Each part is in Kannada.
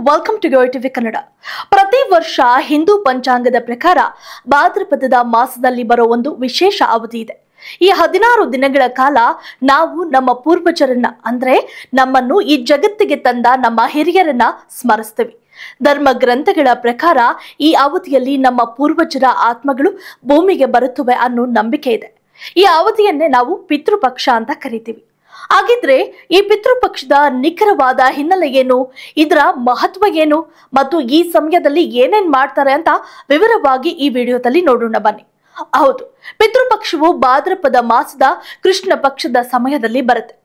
Welcome to YoYo TV Kannada. ಪ್ರತಿ ವರ್ಷ ಹಿಂದೂ ಪಂಚಾಂಗದ ಪ್ರಕಾರ ಭಾದ್ರಪದದ ಮಾಸದಲ್ಲಿ ಬರೋ ಒಂದು ವಿಶೇಷ ಅವಧಿ ಇದೆ. ಈ 16 ದಿನಗಳ ಕಾಲ ನಾವು ನಮ್ಮ ಪೂರ್ವಜರನ್ನ ಅಂದ್ರೆ ನಮ್ಮನ್ನು ಈ ಜಗತ್ತಿಗೆ ತಂದ ನಮ್ಮ ಹಿರಿಯರನ್ನ ಸ್ಮರಿಸ್ತೀವಿ. ಧರ್ಮ ಗ್ರಂಥಗಳ ಪ್ರಕಾರ ಈ ಅವಧಿಯಲ್ಲಿ ನಮ್ಮ ಪೂರ್ವಜರ ಆತ್ಮಗಳು ಭೂಮಿಗೆ ಬರುತ್ತವೆ ಅನ್ನೋ ನಂಬಿಕೆ ಇದೆ. ಈ ಅವಧಿಯನ್ನೇ ನಾವು ಪಿತೃಪಕ್ಷ ಅಂತ ಕರಿತೀವಿ. ಹಾಗಿದ್ರೆ ಈ ಪಿತೃಪಕ್ಷದ ನಿಖರವಾದ ಹಿನ್ನೆಲೆ ಏನು, ಇದರ ಮಹತ್ವ ಏನು ಮತ್ತು ಈ ಸಮಯದಲ್ಲಿ ಏನೇನ್ ಮಾಡ್ತಾರೆ ಅಂತ ವಿವರವಾಗಿ ಈ ವಿಡಿಯೋದಲ್ಲಿ ನೋಡೋಣ ಬನ್ನಿ. ಹೌದು, ಪಿತೃಪಕ್ಷವು ಭಾದ್ರಪದ ಮಾಸದ ಕೃಷ್ಣ ಪಕ್ಷದ ಸಮಯದಲ್ಲಿ ಬರುತ್ತೆ.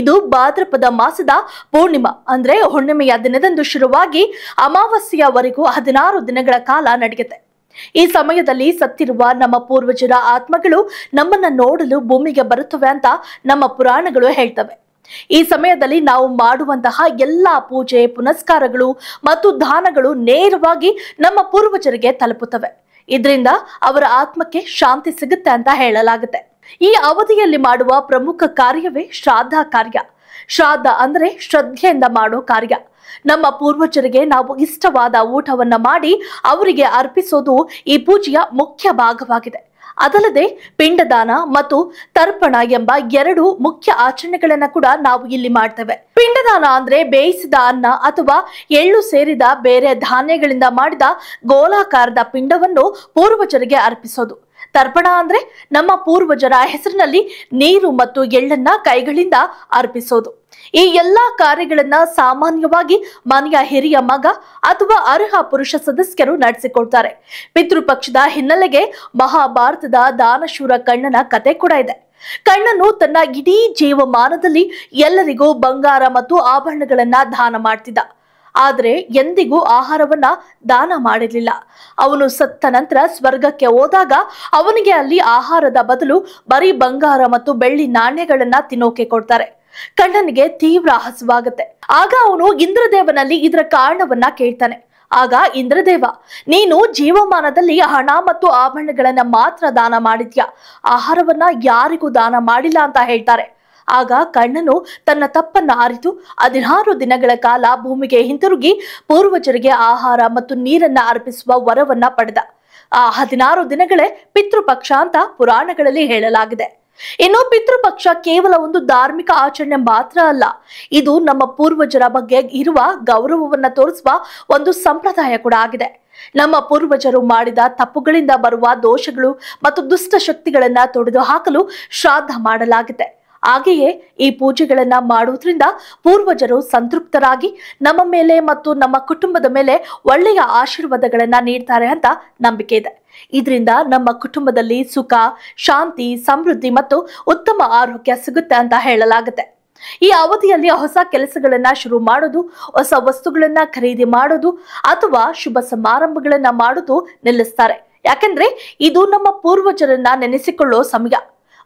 ಇದು ಭಾದ್ರಪದ ಮಾಸದ ಪೂರ್ಣಿಮಾ ಅಂದ್ರೆ ಹುಣ್ಣಿಮೆಯ ದಿನದಂದು ಶುರುವಾಗಿ ಅಮಾವಾಸ್ಯೆಯವರೆಗೂ 16 ದಿನಗಳ ಕಾಲ ನಡೆಯುತ್ತೆ. ಈ ಸಮಯದಲ್ಲಿ ಸತ್ತಿರುವ ನಮ್ಮ ಪೂರ್ವಜರ ಆತ್ಮಗಳು ನಮ್ಮನ್ನ ನೋಡಲು ಭೂಮಿಗೆ ಬರುತ್ತವೆ ಅಂತ ನಮ್ಮ ಪುರಾಣಗಳು ಹೇಳ್ತವೆ. ಈ ಸಮಯದಲ್ಲಿ ನಾವು ಮಾಡುವಂತಹ ಎಲ್ಲಾ ಪೂಜೆ ಪುನಸ್ಕಾರಗಳು ಮತ್ತು ದಾನಗಳು ನೇರವಾಗಿ ನಮ್ಮ ಪೂರ್ವಜರಿಗೆ ತಲುಪುತ್ತವೆ. ಇದರಿಂದ ಅವರ ಆತ್ಮಕ್ಕೆ ಶಾಂತಿ ಸಿಗುತ್ತೆ ಅಂತ ಹೇಳಲಾಗುತ್ತೆ. ಈ ಅವಧಿಯಲ್ಲಿ ಮಾಡುವ ಪ್ರಮುಖ ಕಾರ್ಯವೇ ಶ್ರಾದ್ದ ಕಾರ್ಯ. ಶ್ರಾದ್ದ ಅಂದ್ರೆ ಶ್ರದ್ಧೆಯಿಂದ ಮಾಡೋ ಕಾರ್ಯ. ನಮ್ಮ ಪೂರ್ವಜರಿಗೆ ನಾವು ಇಷ್ಟವಾದ ಊಟವನ್ನ ಮಾಡಿ ಅವರಿಗೆ ಅರ್ಪಿಸೋದು ಈ ಪೂಜೆಯ ಮುಖ್ಯ ಭಾಗವಾಗಿದೆ. ಅದಲ್ಲದೆ ಪಿಂಡದಾನ ಮತ್ತು ತರ್ಪಣ ಎಂಬ 2 ಮುಖ್ಯ ಆಚರಣೆಗಳನ್ನ ಕೂಡ ನಾವು ಇಲ್ಲಿ ಮಾಡ್ತೇವೆ. ಪಿಂಡದಾನ ಅಂದ್ರೆ ಬೇಯಿಸಿದ ಅನ್ನ ಅಥವಾ ಎಳ್ಳು ಸೇರಿದ ಬೇರೆ ಧಾನ್ಯಗಳಿಂದ ಮಾಡಿದ ಗೋಲಾಕಾರದ ಪಿಂಡವನ್ನು ಪೂರ್ವಜರಿಗೆ ಅರ್ಪಿಸೋದು. ತರ್ಪಣ ಅಂದ್ರೆ ನಮ್ಮ ಪೂರ್ವಜರ ಹೆಸರಿನಲ್ಲಿ ನೀರು ಮತ್ತು ಎಳ್ಳನ್ನ ಕೈಗಳಿಂದ ಅರ್ಪಿಸೋದು. ಈ ಎಲ್ಲಾ ಕಾರ್ಯಗಳನ್ನ ಸಾಮಾನ್ಯವಾಗಿ ಮನೆಯ ಹಿರಿಯ ಮಗ ಅಥವಾ ಅರ್ಹ ಪುರುಷ ಸದಸ್ಯರು ನಡೆಸಿಕೊಡ್ತಾರೆ. ಪಿತೃಪಕ್ಷದ ಹಿನ್ನೆಲೆಗೆ ಮಹಾಭಾರತದ ದಾನಶೂರ ಕಣ್ಣನ ಕತೆ ಕೂಡ ಇದೆ. ಕಣ್ಣನು ತನ್ನ ಇಡೀ ಜೀವಮಾನದಲ್ಲಿ ಎಲ್ಲರಿಗೂ ಬಂಗಾರ ಮತ್ತು ಆಭರಣಗಳನ್ನ ದಾನ ಮಾಡ್ತಿದ್ದ. ಆದರೆ ಎಂದಿಗೂ ಆಹಾರವನ್ನ ದಾನ ಮಾಡಿರಲಿಲ್ಲ. ಅವನು ಸತ್ತ ನಂತರ ಸ್ವರ್ಗಕ್ಕೆ ಹೋದಾಗ ಅವನಿಗೆ ಅಲ್ಲಿ ಆಹಾರದ ಬದಲು ಬರೀ ಬಂಗಾರ ಮತ್ತು ಬೆಳ್ಳಿ ನಾಣ್ಯಗಳನ್ನ ತಿನ್ನೋಕೆ ಕೊಡ್ತಾರೆ. ಕಣ್ಣನಿಗೆ ತೀವ್ರ ಹಸುವಾಗುತ್ತೆ. ಆಗ ಅವನು ಇಂದ್ರದೇವನಲ್ಲಿ ಇದರ ಕಾರಣವನ್ನ ಕೇಳ್ತಾನೆ. ಆಗ ಇಂದ್ರದೇವ, ನೀನು ಜೀವಮಾನದಲ್ಲಿ ಹಣ ಮತ್ತು ಆಭರಣಗಳನ್ನ ಮಾತ್ರ ದಾನ ಮಾಡಿದ್ಯಾ, ಆಹಾರವನ್ನ ಯಾರಿಗೂ ದಾನ ಮಾಡಿಲ್ಲ ಅಂತ ಹೇಳ್ತಾರೆ. ಆಗ ಕಣ್ಣನು ತನ್ನ ತಪ್ಪನ್ನ ಅರಿತು 16 ದಿನಗಳ ಕಾಲ ಭೂಮಿಗೆ ಹಿಂತಿರುಗಿ ಪೂರ್ವಜರಿಗೆ ಆಹಾರ ಮತ್ತು ನೀರನ್ನ ಅರ್ಪಿಸುವ ವರವನ್ನ ಪಡೆದ. ಆ 16 ದಿನಗಳೇ ಪಿತೃಪಕ್ಷ ಅಂತ ಪುರಾಣಗಳಲ್ಲಿ ಹೇಳಲಾಗಿದೆ. ಇನ್ನು ಪಿತೃಪಕ್ಷ ಕೇವಲ ಒಂದು ಧಾರ್ಮಿಕ ಆಚರಣೆ ಮಾತ್ರ ಅಲ್ಲ, ಇದು ನಮ್ಮ ಪೂರ್ವಜರ ಬಗ್ಗೆ ಇರುವ ಗೌರವವನ್ನ ತೋರಿಸುವ ಒಂದು ಸಂಪ್ರದಾಯ ಕೂಡ ಆಗಿದೆ. ನಮ್ಮ ಪೂರ್ವಜರು ಮಾಡಿದ ತಪ್ಪುಗಳಿಂದ ಬರುವ ದೋಷಗಳು ಮತ್ತು ದುಷ್ಟ ಶಕ್ತಿಗಳನ್ನ ತೊಡೆದು ಹಾಕಲು ಶ್ರಾದ್ದ ಮಾಡಲಾಗಿದೆ. ಹಾಗೆಯೇ ಈ ಪೂಜೆಗಳನ್ನ ಮಾಡುವುದರಿಂದ ಪೂರ್ವಜರು ಸಂತೃಪ್ತರಾಗಿ ನಮ್ಮ ಮೇಲೆ ಮತ್ತು ನಮ್ಮ ಕುಟುಂಬದ ಮೇಲೆ ಒಳ್ಳೆಯ ಆಶೀರ್ವಾದಗಳನ್ನ ನೀಡ್ತಾರೆ ಅಂತ ನಂಬಿಕೆ ಇದೆ. ಇದರಿಂದ ನಮ್ಮ ಕುಟುಂಬದಲ್ಲಿ ಸುಖ, ಶಾಂತಿ, ಸಮೃದ್ಧಿ ಮತ್ತು ಉತ್ತಮ ಆರೋಗ್ಯ ಸಿಗುತ್ತೆ ಅಂತ ಹೇಳಲಾಗುತ್ತೆ. ಈ ಅವಧಿಯಲ್ಲಿ ಹೊಸ ಕೆಲಸಗಳನ್ನ ಶುರು ಮಾಡೋದು, ಹೊಸ ವಸ್ತುಗಳನ್ನ ಖರೀದಿ ಮಾಡೋದು ಅಥವಾ ಶುಭ ಸಮಾರಂಭಗಳನ್ನ ಮಾಡೋದು ನಿಲ್ಲಿಸ್ತಾರೆ. ಯಾಕೆಂದ್ರೆ ಇದು ನಮ್ಮ ಪೂರ್ವಜರನ್ನ ನೆನೆಸಿಕೊಳ್ಳೋ ಸಮಯ.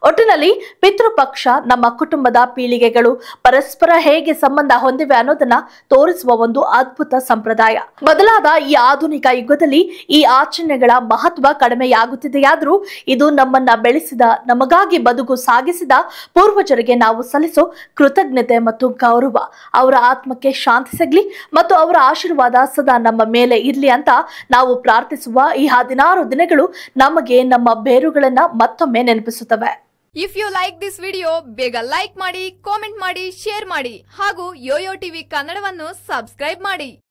ಒಟ್ಟಿನಲ್ಲಿ ಪಿತೃಪಕ್ಷ ನಮ್ಮ ಕುಟುಂಬದ ಪೀಳಿಗೆಗಳು ಪರಸ್ಪರ ಹೇಗೆ ಸಂಬಂಧ ಹೊಂದಿವೆ ಅನ್ನೋದನ್ನ ತೋರಿಸುವ ಒಂದು ಅದ್ಭುತ ಸಂಪ್ರದಾಯ. ಬದಲಾದ ಈ ಆಧುನಿಕ ಯುಗದಲ್ಲಿ ಈ ಆಚರಣೆಗಳ ಮಹತ್ವ ಕಡಿಮೆಯಾಗುತ್ತಿದೆಯಾದ್ರೂ ಇದು ನಮ್ಮನ್ನ ಬೆಳೆಸಿದ, ನಮಗಾಗಿ ಬದುಕು ಸಾಗಿಸಿದ ಪೂರ್ವಜರಿಗೆ ನಾವು ಸಲ್ಲಿಸೋ ಕೃತಜ್ಞತೆ ಮತ್ತು ಗೌರವ. ಅವರ ಆತ್ಮಕ್ಕೆ ಶಾಂತಿ ಸಿಗ್ಲಿ ಮತ್ತು ಅವರ ಆಶೀರ್ವಾದ ಸದಾ ನಮ್ಮ ಮೇಲೆ ಇರ್ಲಿ ಅಂತ ನಾವು ಪ್ರಾರ್ಥಿಸುವ ಈ 16 ದಿನಗಳು ನಮಗೆ ನಮ್ಮ ಬೇರುಗಳನ್ನ ಮತ್ತೊಮ್ಮೆ ನೆನಪಿಸುತ್ತವೆ. If you like this video, ಬೇಗ ಲೈಕ್ ಮಾಡಿ, ಕಾಮೆಂಟ್ ಮಾಡಿ, ಶೇರ್ ಮಾಡಿ ಹಾಗೂ ಯೋಯೋ ಟಿವಿ ಕನ್ನಡವನ್ನು ಸಬ್ಸ್ಕ್ರೈಬ್ ಮಾಡಿ.